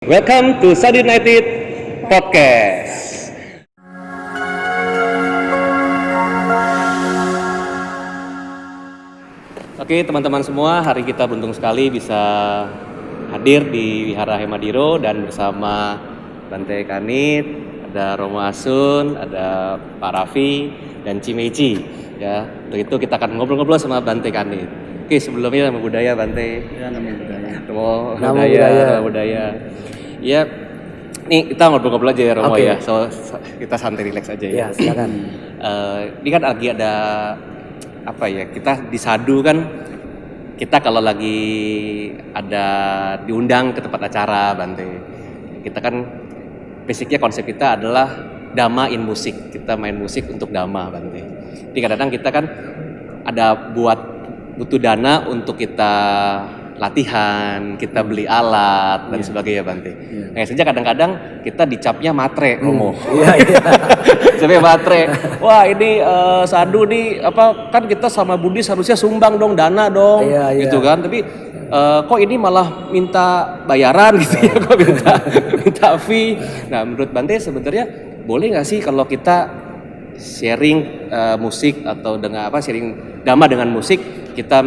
Welcome to Sadi United Podcast. Oke teman-teman semua, hari kita beruntung sekali bisa hadir di Wihara Hemadiro dan bersama Bante Kanit, ada Romo Asun, ada Pak Raffi dan Cimeji. Ya, untuk itu kita akan ngobrol-ngobrol sama Bante Kanit. Oke, sebelumnya nama budaya Bante. Ya, namanya budaya. Nama budaya. Ya, nih kita ngobrol-ngobrol aja ya Romo Oke. ya. So, kita santai relax aja ya. Ya, silakan. Ini kan lagi ada apa ya? Kita di Sadu kan, kita kalau lagi ada diundang ke tempat acara Bante, kita kan basicnya konsep kita adalah dhamma in musik. Kita main musik untuk dhamma Bante. Jadi kadang-kadang kita kan ada butuh dana untuk kita latihan, kita beli alat dan sebagainya Bante. Nah, saja kadang-kadang kita dicapnya matre Romo. Iya. Sampai matre. Wah, ini Sadu nih apa kan kita sama Budi harusnya sumbang dong, dana dong Iya. gitu kan. Tapi kok ini malah minta bayaran gitu ya, kok minta fee. Nah, menurut Bante sebenarnya boleh nggak sih kalau kita sharing musik atau dengan sharing dhamma dengan musik, kita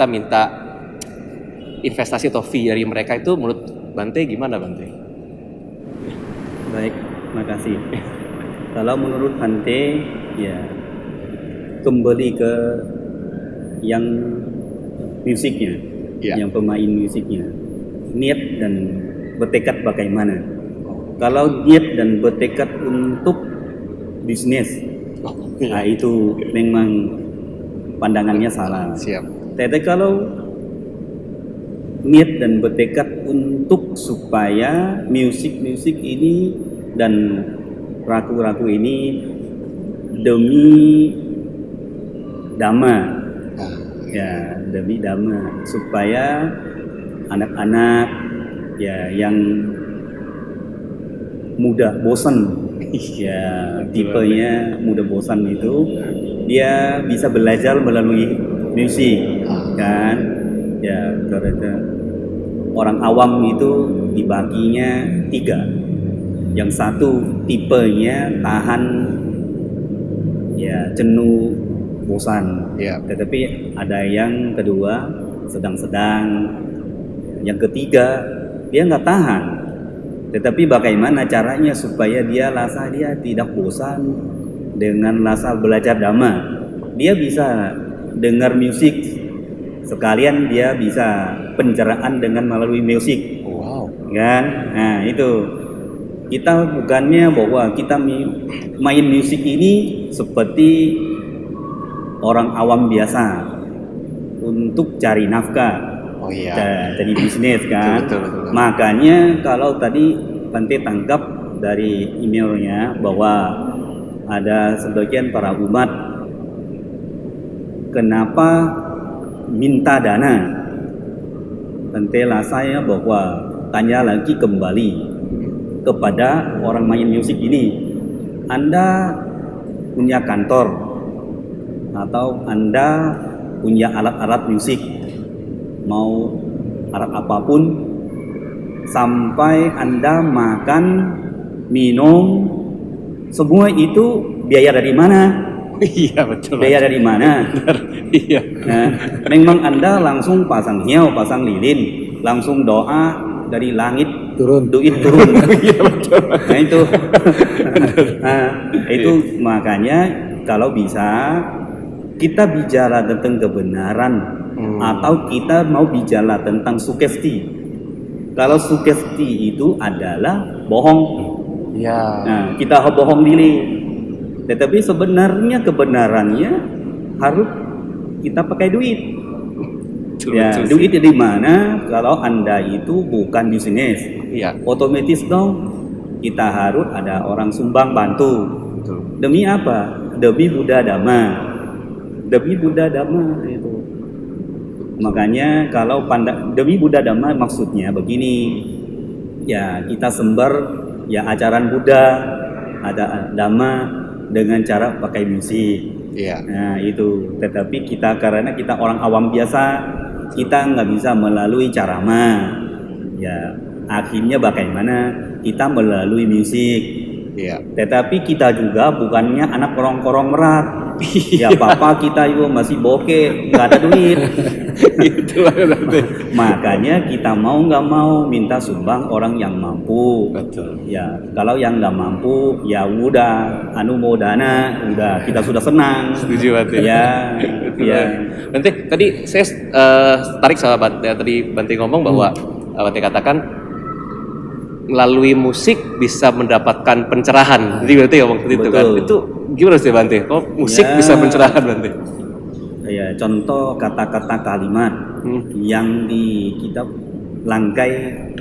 minta investasi atau fee dari mereka, itu menurut Bante gimana Bante? Baik, makasih. Kalau menurut Bante, ya kembali ke yang musiknya, yang pemain musiknya, niat dan bertekad bagaimana. Kalau niat dan bertekad untuk bisnis, nah itu memang pandangannya salah. Siap. Tapi kalau niat dan bertekad untuk supaya musik ini dan ragu-ragu ini demi dhamma, ya demi dhamma, supaya anak-anak ya yang mudah bosan, ya tipenya mudah bosan itu dia bisa belajar melalui musik kan. Ya, karena orang awam itu dibaginya 3. Yang satu tipenya tahan ya jenuh bosan. Tetapi ada yang kedua sedang-sedang. Yang ketiga dia nggak tahan. Tetapi bagaimana caranya supaya dia tidak bosan dengan rasa belajar dhamma? Dia bisa dengar musik, sekalian dia bisa pencerahan dengan melalui musik. Wow. Kan? Nah, itu. Kita bukannya bahwa kita main musik ini seperti orang awam biasa untuk cari nafkah. Oh iya. Jadi bisnis kan. Betul. Makanya kalau tadi Bante tangkap dari emailnya bahwa ada sebagian para umat kenapa minta dana. Bante rasanya bahwa tanya lagi kembali kepada orang main musik ini. Anda punya kantor atau Anda punya alat-alat musik, mau alat apapun, sampai Anda makan, minum, semua itu biaya dari mana? Iya betul. Biaya dari mana? Iya. Nah, memang Anda langsung pasang hiau, pasang lilin, langsung doa dari langit duit turun. Iya betul. Nah itu, itu makanya kalau bisa kita bicara tentang kebenaran atau kita mau bicara tentang sugesti. Kalau sugesti itu adalah bohong. Iya. Nah, kita bohong diri. Tetapi sebenarnya kebenarannya harus kita pakai duit. Ya, duit di mana? Kalau Anda itu bukan bisnis, otomatis dong kita harus ada orang sumbang bantu. Demi apa? Demi Buddha Dhamma. Demi Buddha Dhamma itu. Makanya kalau demi Buddha Dhamma maksudnya begini. Ya, kita sembar ya ajaran Buddha, ada Dhamma dengan cara pakai musik. Nah, itu. Tetapi karena kita orang awam biasa, kita nggak bisa melalui carama. Ya, Akhirnya bagaimana kita melalui musik. Iya. Tetapi kita juga bukannya anak korong-korong merat. Ya papa kita juga masih bokeh, nggak ada duit. Gitu lah berarti. Makanya kita mau nggak mau minta sumbang orang yang mampu. Betul. Ya kalau yang nggak mampu ya udah, mau dana, udah kita sudah senang. Setuju Bante. Ya, ya. Bante, tadi saya tarik sama Bante, tadi Bante ngomong bahwa Bante katakan melalui musik bisa mendapatkan pencerahan. Jadi berarti ngomong seperti itu kan. Betul. Itu gimana sih Bante? Kok musik Ya. bisa pencerahan Bante? Ya, contoh kata-kata kalimat yang di kita langkai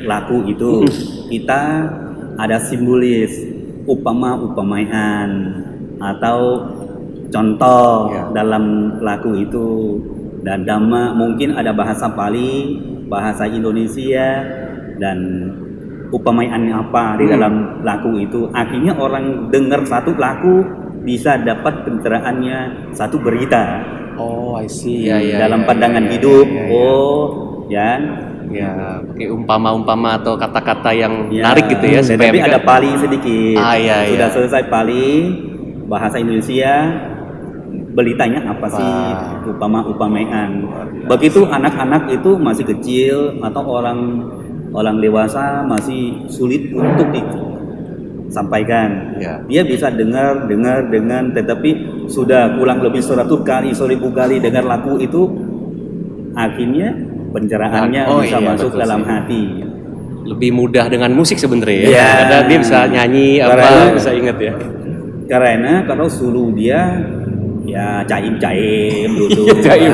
laku itu kita ada simbolis upamaian atau contoh Ya. dalam laku itu, dan dhamma mungkin ada bahasa Pali, bahasa Indonesia, dan upamaian apa di dalam laku itu. Akhirnya orang dengar satu laku bisa dapat pencerahannya satu berita. Oh, I see. Ya, Dalam ya, pandangan ya, hidup. ya, ya. Oh, ya. Ya, pakai umpama-umpama atau kata-kata yang Ya, menarik gitu ya supaya tapi mereka- ada Pali sedikit. Iya, Sudah iya. selesai Pali, bahasa Indonesia, beritanya apa sih? Wah. Upamaian. Begitu anak-anak itu masih kecil atau orang dewasa masih sulit untuk disampaikan. Ya. Dia bisa dengar, tetapi sudah ulang lebih 100 kali, 1000 kali dengar lagu itu, akhirnya pencerahannya Oh, bisa iya, masuk betul dalam sih. hati. Lebih mudah dengan musik sebenarnya ya. Iya. Karena dia bisa nyanyi apa, Karena- bisa inget ya. Karena kalau suruh dia ya caim-caim duduk, Caim.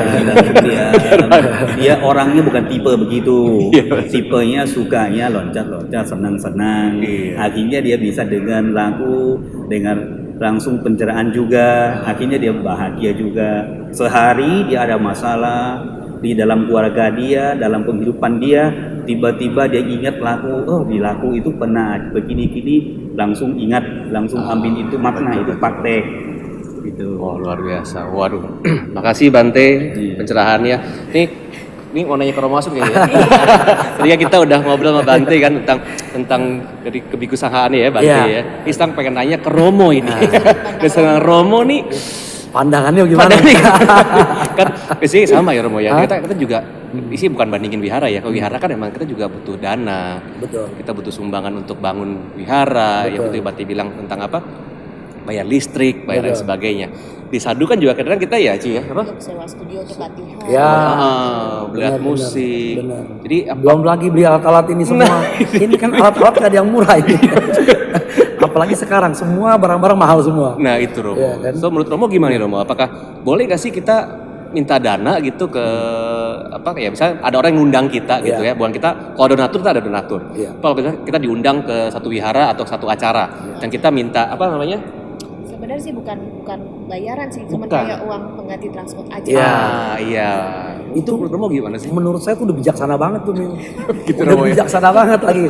dia orangnya bukan tipe begitu. Iya. Tipenya sukanya loncat-loncat, senang-senang. Iya. Akhirnya dia bisa dengan lagu, dengar langsung pencerahan juga. Akhirnya dia bahagia juga. Sehari dia ada masalah di dalam keluarga dia, dalam kehidupan dia, tiba-tiba dia ingat lagu, oh di lagu itu pernah begini-gini, langsung ingat, langsung ambil itu makna, itu praktek gitu. Oh, luar biasa. Waduh. Makasih Bante Iya. pencerahannya. Ini mau nanya ke Romo Asum kayaknya. Tadi ya kita udah ngobrol sama Bante kan tentang dari kebikusahaan ya Bante Iya. ya. Ini sekarang pengen nanya ke Romo ini. Kesenangan Romo nih Pandangannya gimana? kan biasanya sama ya Romo ya. Kita juga isi bukan bandingin wihara ya. Kalau wihara kan emang kita juga butuh dana. Betul. Kita butuh sumbangan untuk bangun wihara. Ya Betul. betul Bante bilang tentang apa? Bayar listrik, bayar dan Betul. sebagainya. Di Sadu kan juga kadang kita ya Ci ya, apa? Untuk sewa studio untuk latihan. Ya. Beliat Benar, musik. benar. Jadi apa? Belum lagi beli alat-alat ini semua. Ini kan alat-alat gak ada yang murah ini. Apalagi sekarang semua barang-barang mahal semua. Nah itu Romo. Iya, kan? So menurut Romo gimana nih Romo? Apakah boleh gak sih kita minta dana gitu ke apa ya misalnya ada orang yang ngundang kita gitu Iya. ya, bukan kita kalau donatur kita ada donatur. Iya. Kalau kita diundang ke satu wihara atau satu acara dan kita minta apa namanya? Sebenarnya sih bukan bayaran sih, cuma Bukan. kayak uang pengganti transport aja. Iya. Iya. Itu menurut Romo gimana sih? Menurut saya tuh udah bijaksana banget tuh Mil. Gitu, Udah Romo, ya? bijaksana banget lagi.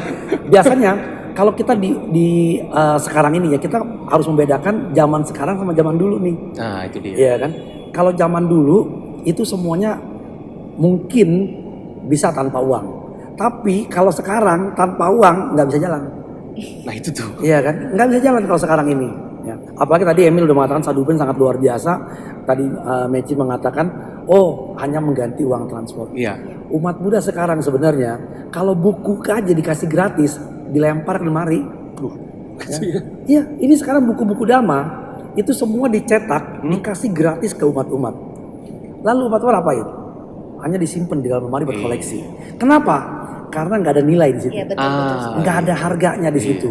Biasanya kalau kita di sekarang ini ya kita harus membedakan zaman sekarang sama zaman dulu nih. Nah itu dia. Iya kan? Kalau zaman dulu itu semuanya mungkin bisa tanpa uang. Tapi kalau sekarang tanpa uang nggak bisa jalan. Nah itu tuh. Iya kan? Nggak bisa jalan kalau sekarang ini. Ya. Apalagi tadi Emil udah mengatakan Sadupen sangat luar biasa. Tadi Meci mengatakan, oh hanya mengganti uang transport. Iya. Umat Buddha sekarang sebenarnya kalau buku aja dikasih gratis, dilempar ke lemari. Ya. Iya, ini sekarang buku-buku Dhamma itu semua dicetak, dikasih gratis ke umat-umat. Lalu umat-umat apain? Hanya disimpan di dalam lemari buat koleksi. Kenapa? Karena nggak ada nilai di situ. Iya betul. Nggak ada harganya di situ.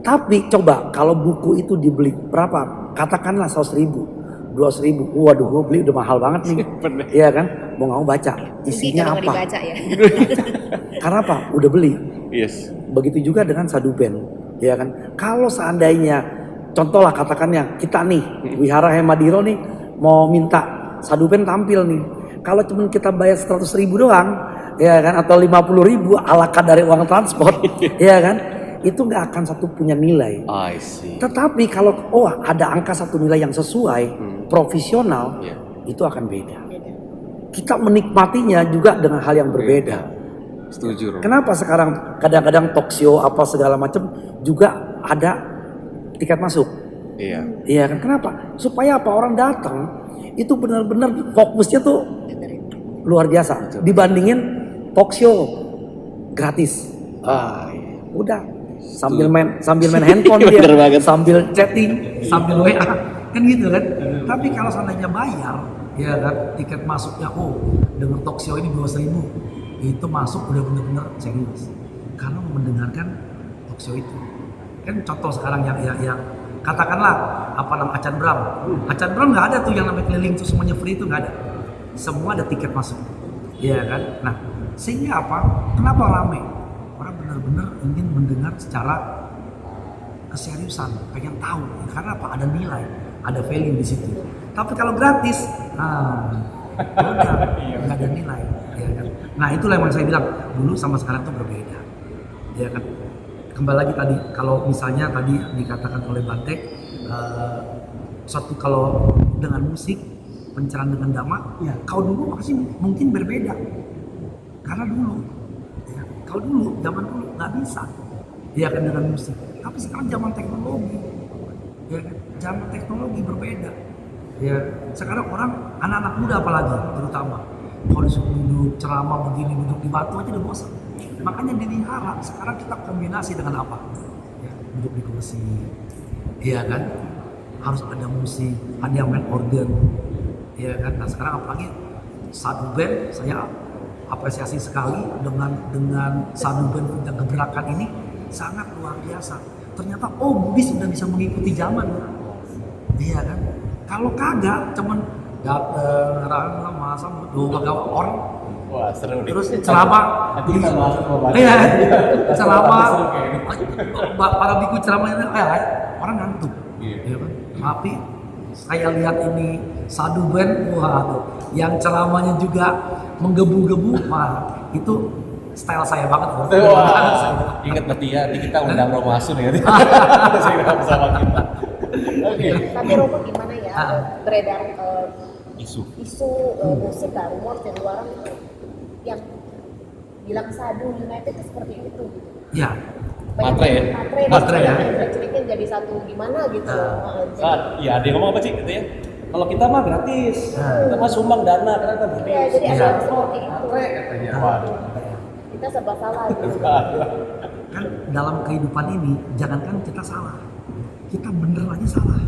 Tapi coba kalau buku itu dibeli berapa? Katakanlah 100.000, 200.000. Waduh, gue beli udah mahal banget nih. Bener. Iya kan? Mau nggak mau baca. Rugi Isinya kalau nggak apa? dibaca ya. Karena apa? Udah beli. Yes. Begitu juga dengan Sadupen. Ya kan? Kalau seandainya contohlah katakannya kita nih Wihara Hemadiro nih mau minta Sadupen tampil nih. Kalau cuma kita bayar 100.000 doang, ya kan, atau 50.000 ala kadar uang transport, ya kan, itu nggak akan satu punya nilai. I see. Tetapi kalau ada angka satu nilai yang sesuai, profesional, Iya. itu akan beda. Kita menikmatinya juga dengan hal yang berbeda. Setuju, Rom. Kenapa sekarang kadang-kadang talk show apa segala macam juga ada tiket masuk? Iya. Iya kan, kenapa? Supaya apa, orang datang itu benar-benar fokusnya tuh luar biasa dibandingin talk show gratis. Iya. Udah sambil main handphone dia, Bener banget. sambil chatting, sambil WA kan gitu kan. Tapi kalau seandainya bayar, ya kan, tiket masuknya denger talk show ini 2.000, itu masuk udah bener-bener serius karena mendengarkan talk show itu. Kan contoh sekarang yang katakanlah apa nama Acan Bram. Acan Bram nggak ada tuh yang namanya keliling tuh semuanya free, itu nggak ada. Semua ada tiket masuk, iya kan. Nah sehingga apa? Kenapa rame? Orang benar-benar ingin mendengar secara keseriusan, pengen tahu. Karena apa? Ada nilai, ada value di situ. Tapi kalau gratis, udah nggak ada nilai, ya kan. Nah itulah yang saya bilang dulu sama sekarang tuh berbeda, ya kan. Kembali lagi tadi, kalau misalnya tadi dikatakan oleh Bante, satu kalau dengan musik, pencerahan dengan dhamma, ya kalau dulu pasti mungkin berbeda. Karena dulu, ya, kalau dulu, zaman dulu nggak bisa, ya kan, dengan musik. Tapi sekarang zaman teknologi, ya kan, zaman teknologi berbeda. Ya, sekarang orang, anak-anak muda apalagi, terutama, kalau disuruh duduk ceramah begini, duduk di batu aja udah bosan. Makanya dipelihara. Sekarang kita kombinasi dengan apa? Ya, duduk di kursi, iya kan? Harus ada musik, ada yang main organ, iya kan? Nah sekarang apalagi satu band, saya apresiasi sekali dengan satu band yang gebrakan ini sangat luar biasa. Ternyata Budi sudah bisa mengikuti zaman, iya kan? Kalau kagak, cuman dateng lama sama orang. Wah, seru nih. Terus ceramah, iya, ceramah, para biku ceramah itu, orang ngantuk, ya kan? Tapi saya lihat ini sadu band, waduh, yang ceramahnya juga menggebu-gebu, itu style saya banget. Wah, ingat berarti ya, nanti kita undang Romasun ya. Saya bersama kita. Oke. Tapi Romo gimana ya, beredar Isu. musik lah, rumor dari luar itu yang bilang Sadu United itu seperti itu. Ya, Matre ya? Matre ya. Ceritanya jadi satu gimana gitu. Iya, ada yang ngomong apa sih gitu ya? Kalau kita mah gratis, kita mah sumbang dana karena kan. Iya, jadi ada yang seperti itu. Katanya. Kita serba salah gitu. Kan dalam kehidupan ini, jangankan kita salah, kita bener aja salah.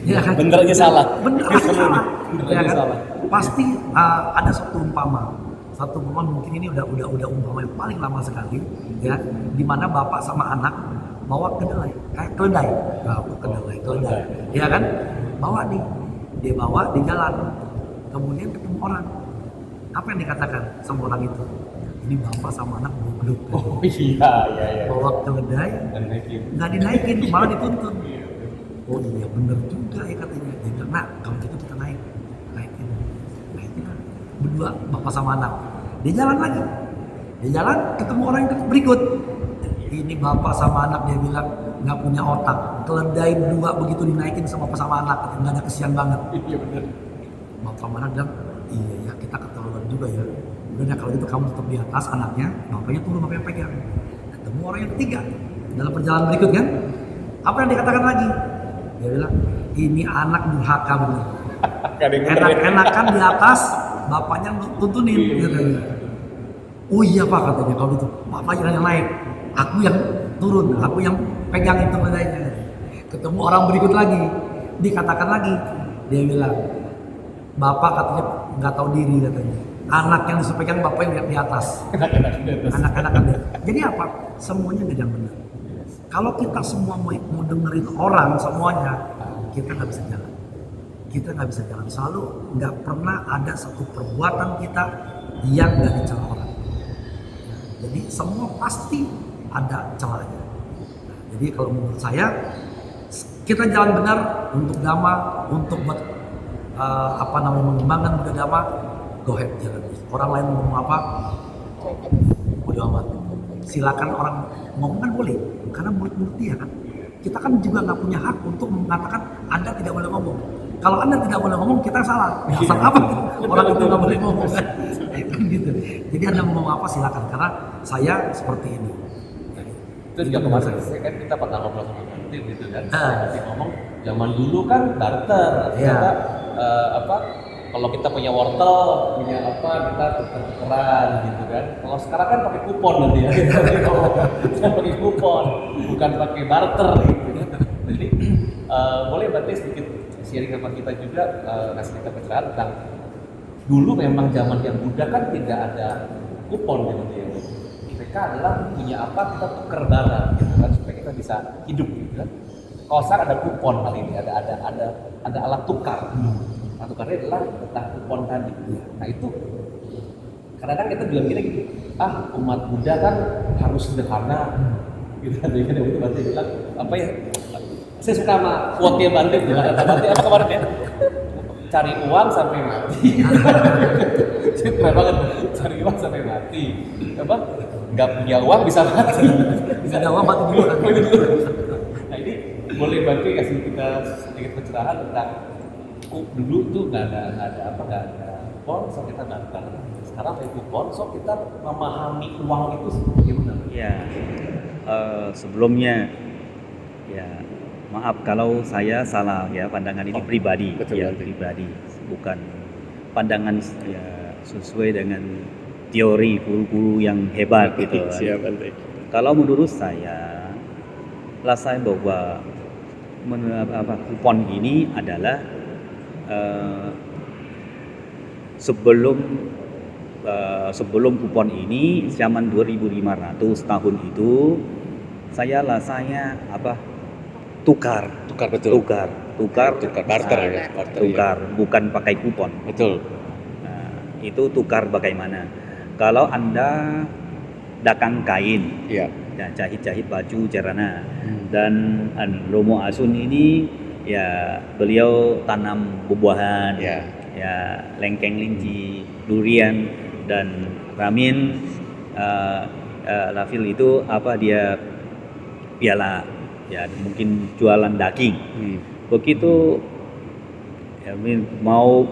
Ya kan? Bener aja salah. Bener aja salah. Bener Ya aja kan? salah. Pasti ada satu umpama mungkin ini udah umpama yang paling lama sekali, ya, di mana bapak sama anak bawa kedelai, kedelai, ya kan, dia bawa di jalan, kemudian ketemu orang, apa yang dikatakan sama orang itu? Ini bapak sama anak goblok. Oh iya. Bawa keledai, nggak dinaikin, malah dituntun. Oh iya bener juga ya katanya. Dia bilang, nah kalau gitu kita naikin lah. Berdua bapak sama anak. Dia jalan lagi. Dia jalan ketemu orang yang berikut. Ini bapak sama anak, dia bilang nggak punya otak. Keledai berdua begitu dinaikin sama bapak sama anak, nggak ada kesian banget. Iya bener. Bapak sama anak bilang, iya ya kita keterlaluan juga ya. Udah kalau gitu kamu tetap di atas, anaknya, bapaknya turun, bapaknya pegang. Ketemu orang yang ketiga dalam perjalanan berikut kan. Apa yang dikatakan lagi? Dia bilang, ini anak durhaka bener. Enak-enakan di atas, bapaknya tuntunin. Gitu. Oh iya pak katanya, kalau gitu bapaknya yang naik, aku yang turun, aku yang pegang itu keledainya. Ketemu orang berikut lagi, dikatakan lagi, dia bilang, bapak katanya nggak tahu diri katanya. Anak yang disampaikan bapak yang di atas. Anak-anak dia. Jadi apa? Semuanya gak ada yang benar. Kalau kita semua mau dengerin orang semuanya, kita nggak bisa jalan. Kita nggak bisa jalan. Selalu nggak pernah ada satu perbuatan kita yang nggak dicela orang. Jadi semua pasti ada celahnya. Jadi kalau menurut saya, kita jalan benar untuk dhamma, untuk buat mengembangkan budaya dhamma. Go ahead, jalan. Orang lain ngomong apa, bodo amat. Silakan orang ngomong kan boleh, karena mulut dia kan. Kita kan juga nggak punya hak untuk mengatakan Anda tidak boleh ngomong. Kalau Anda tidak boleh ngomong, kita salah. Asal apa? Orang itu nggak boleh ngomong kan. gitu. Jadi Anda mau apa silakan, karena saya seperti ini. Itu juga kemarin kan kita pernah ngobrol sama Tim gitu kan. Nanti ngomong zaman dulu kan barter. Ternyata kalau kita punya wortel, punya apa kita tuker-tukeran gitu kan. Kalau sekarang kan pakai kupon nanti ya. Kita pakai kupon, bukan pakai barter gitu kan. Jadi boleh berarti sedikit sharing sama kita juga ngasih kita pencerahan tentang dulu memang zaman yang muda kan tidak ada kupon gitu ya. Mereka adalah punya apa kita tuker barang gitu kan supaya kita bisa hidup gitu kan. Kalau sekarang ada kupon kali ini, ada alat tukar. Alat tukarnya adalah tentang kupon tadi. Nah itu kadang-kadang kita juga mikirnya gitu, umat muda kan harus sederhana. Gitu kan, jadi itu Bante bilang apa ya? Saya suka sama quote-nya Bante, Bante apa kemarin ya? Cari uang sampai mati. Keren banget, cari uang sampai mati. Apa? Nggak punya uang bisa mati. Bisa ada uang mati dulu kan. Nah ini boleh Bante kasih kita sedikit pencerahan tentang dulu tuh nggak ada kupon, so kita barter. Sekarang pakai kupon, so kita memahami uang itu gimana? Ya, sebelumnya ya maaf kalau saya salah ya, pandangan ini pribadi, betul, ya betul. pribadi, bukan pandangan ya sesuai dengan teori guru-guru yang hebat gitu. Siap Bante. Kalau menurut saya, rasa bahwa kupon ini adalah sebelum kupon ini zaman 2500 tahun itu saya rasanya tukar Betul. tukar Barter ya, barter, tukar bukan pakai kupon. Betul. Nah, itu tukar bagaimana? Kalau Anda dagang kain, Iya. ya, jahit baju jarana, dan Romo Asun ini ya beliau tanam buah-buahan, Ya. ya lengkeng linci, durian, dan Ramin Rafil itu dia piala, ya mungkin jualan daging. Begitu ya, mau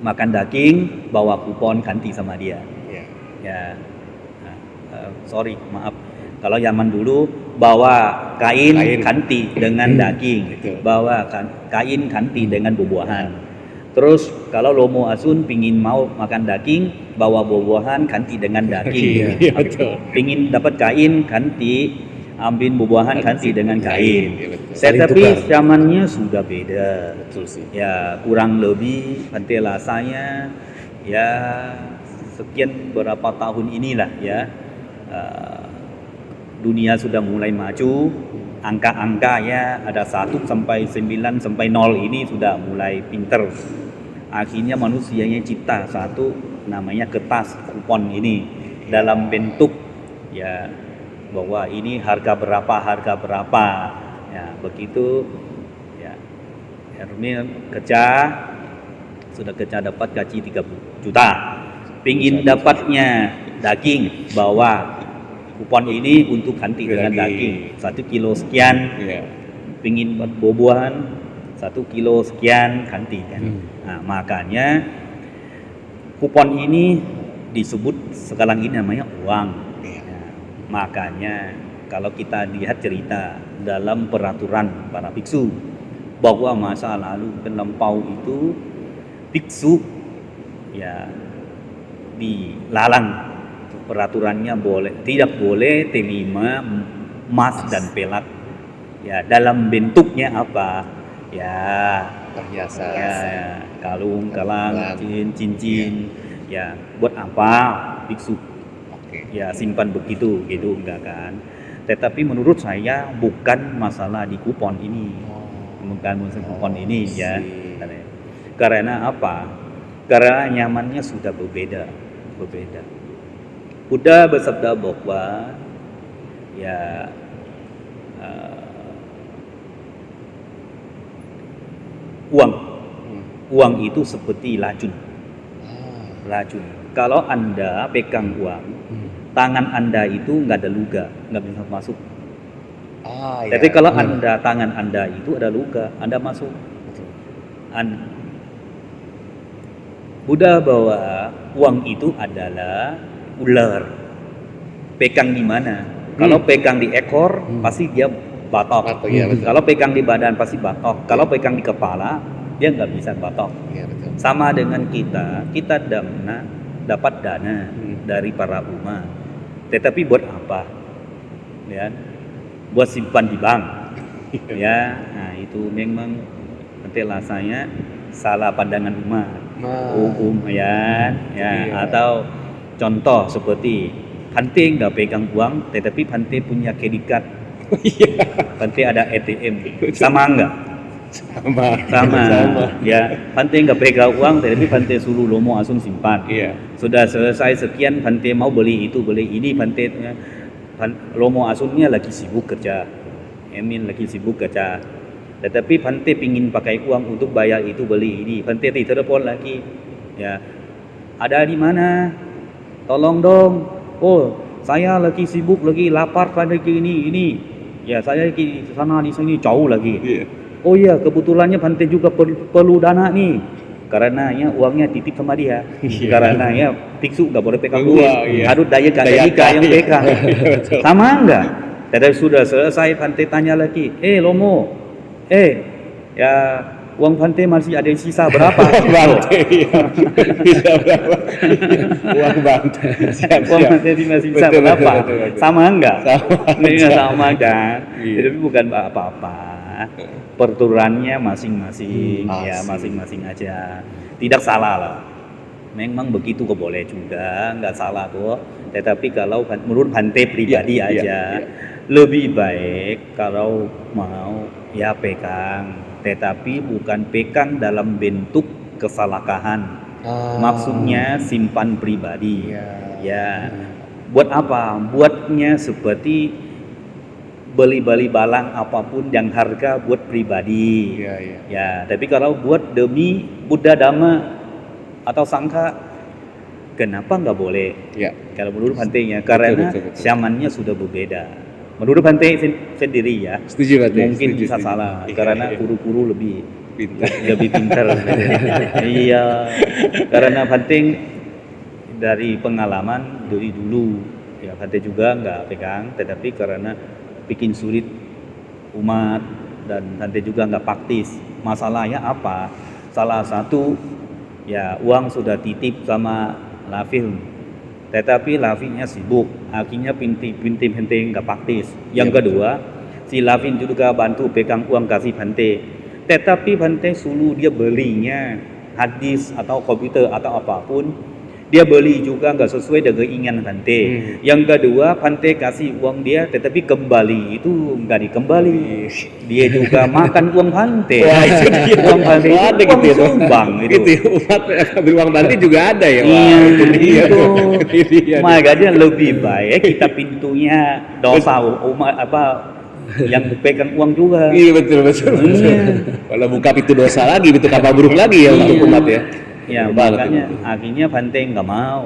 makan daging bawa kupon ganti sama dia. Iya. Ya, sorry maaf, kalau zaman dulu bawa kain ganti dengan daging, Betul. bawa kain ganti dengan buah-buahan. Terus kalau Romo Asun pingin mau makan daging, bawa buah-buahan ganti dengan daging. Iya, betul. Pingin dapat kain ganti, ambil buah-buahan ganti dengan kain. Iya, betul. Saling Tetapi tukar. zamannya sudah beda. Betul sih. Ya kurang lebih Bante rasanya ya sekian berapa tahun inilah ya, dunia sudah mulai maju, angka-angka ya ada 1 sampai 9 sampai 0 ini sudah mulai pinter. Akhirnya manusianya cipta satu namanya kertas kupon ini dalam bentuk ya bahwa ini harga berapa ya begitu ya. Hermil sudah kerja dapat gaji 30 juta, pingin dapatnya daging, bawa kupon ini untuk ganti dengan daging 1 kilo sekian. Iya. Pingin buah-buahan 1 kilo sekian ganti kan. Nah, makanya kupon ini disebut sekarang ini namanya uang. Nah, makanya kalau kita lihat cerita dalam peraturan para biksu bahwa masa lalu lampau itu biksu ya dilarang, peraturannya tidak boleh terima emas dan perak ya dalam bentuknya ya Perhiasan. ya kalung, gelang, cincin ya buat apa biksu Oke. ya simpan begitu gitu, enggak kan. Tetapi menurut saya bukan masalah di kupon ini, bukan masalah kupon ini ya. Karena apa? Karena nyamannya sudah berbeda. Buddha bersabda bahwa ya uang itu seperti racun. Kalau Anda pegang uang, tangan Anda itu nggak ada luka, nggak bisa masuk. Tapi kalau tangan Anda itu ada luka, Anda masuk. Buddha bahwa uang itu adalah ular. Pegang di mana? Kalau pegang di ekor, pasti dia batok. Batok, iya, betul. Kalau pegang di badan, pasti batok. Kalau pegang di kepala, dia nggak bisa batok. Iya, betul. Sama dengan kita dapat dana dari para umat. Tetapi buat apa? Ya, buat simpan di bank. Ya, nah itu memang penjelasannya salah pandangan umat. Ya, Iya. atau contoh seperti Bante nggak pegang uang, tetapi Bante punya kredit card. Bante ada ATM, sama nggak? Sama. Ya, Bante nggak pegang uang, tetapi Bante suruh Romo Asun simpan. Iya. Sudah selesai sekian, Bante mau beli itu, beli ini, Bante Romo Asunnya lagi sibuk kerja, Emin lagi sibuk kerja. Tetapi Bante pingin pakai uang untuk bayar itu, beli ini. Bante ditelepon lagi, ya, ada di mana? Tolong dong. Oh, saya lagi sibuk, lagi lapar, lagi ini. Ya, saya lagi di sana di sini jauh lagi. Iya. Oh iya, kebetulannya Bante juga perlu dana nih. Karena ya uangnya titip sama dia. Karena ya biksu nggak boleh pegang duit. Iya. Harus daya yang pegang. Sama enggak? Tadi sudah selesai, Bante tanya lagi. Romo, ya uang Bante masih ada sisa berapa? Bante, iya. Bisa berapa? Uang Bante. Uang Bante masih sisa Betul, berapa? betul. Sama enggak? Sama. Sama kan? Iya. Tapi bukan apa-apa. Peraturannya masing-masing, ya Asik. masing-masing aja. Tidak salah lah. Memang begitu kok boleh juga, nggak salah kok. Tetapi kalau menurut Bante pribadi Iya, aja, iya. lebih baik kalau mau ya pegang, tetapi bukan pegang dalam bentuk kesalakahan. Maksudnya simpan pribadi. Iya. Ya. Buat apa? Buatnya seperti beli-beli barang apapun yang harga buat pribadi. Iya, iya. Ya, tapi kalau buat demi Buddha Dhamma atau Sangha, kenapa nggak boleh? Iya. Kalau menurut Bante-nya, karena betul. zamannya sudah berbeda. Menurut Bante sendiri ya, Setuju, Bante. mungkin Setuju, bisa setuju. salah, Iya, karena iya. guru-guru lebih Pintar. iya, karena Bante dari pengalaman dari dulu, ya Bante juga nggak pegang, tetapi karena bikin sulit umat dan Bante juga nggak praktis. Masalahnya apa? Salah satu, ya uang sudah titip sama Lafil, tetapi Lafilnya sibuk, akhirnya pintim nggak praktis. Yang kedua, si Lafil juga bantu pegang uang kasih Bante, tetapi Bante suruh dia belinya hadis atau komputer atau apapun, dia beli juga nggak sesuai dengan keinginan Bante. Yang kedua, Bante kasih uang dia, tetapi kembali itu nggak dikembali. Dia juga makan uang Bante. Wah, itu dia. Uang Bante itu Ada uang gitu ya, Bang? sumbang itu. Itu ya, umat ambil uang Bante juga ada ya. Wah, Iya, itu dia. itu. Itu dia. Makanya lebih baik kita pintunya dosa umat apa yang pegang uang juga. Iya, betul. Kalau buka pintu dosa lagi, pintu kapal buruk lagi ya untuk umat ya. Ya, Betul banget makanya itu. akhirnya Bante nggak mau.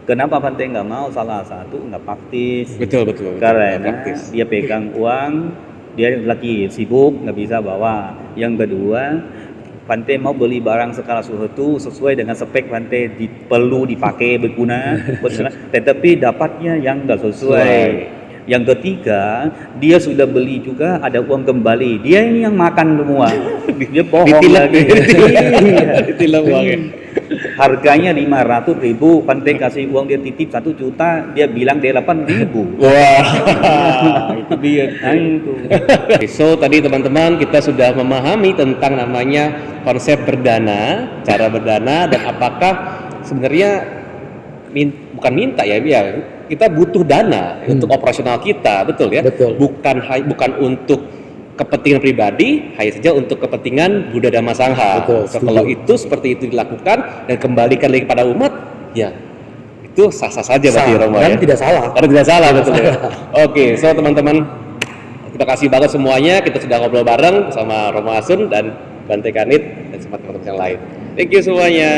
Kenapa Bante nggak mau? Salah satu nggak praktis. Betul. Karena Praktis. dia pegang uang, dia lagi sibuk, nggak bisa bawa. Yang kedua, Bante mau beli barang skala sesuatu sesuai dengan spek Bante perlu dipakai berguna, tetapi dapatnya yang nggak sesuai. Yang ketiga, dia sudah beli juga ada uang kembali. Dia ini yang makan semua. Dia bohong Ditilak, lagi. Iya. Ditilak uangnya. Harganya 500.000, Bante kasih uang dia titip 1 juta, dia bilang dia 8.000. Wah, itu dia. Nah, itu. Oke, so tadi teman-teman kita sudah memahami tentang namanya konsep berdana, cara berdana dan apakah sebenarnya bukan minta ya, kita butuh dana untuk operasional kita, betul ya? Betul. Bukan untuk kepentingan pribadi, hanya saja untuk kepentingan Buddha Dhamma Sangha. Betul, So, setuju. kalau itu seperti itu dilakukan dan kembalikan lagi kepada umat, ya itu sah-sah saja berarti Sah, Romo dan ya. tidak salah. Karena tidak salah, betul ya. Oke, so teman-teman, terima kasih banget semuanya. Kita sudah ngobrol bareng sama Romo Asun dan Bante Kanit dan semua teman-teman yang lain. Thank you semuanya.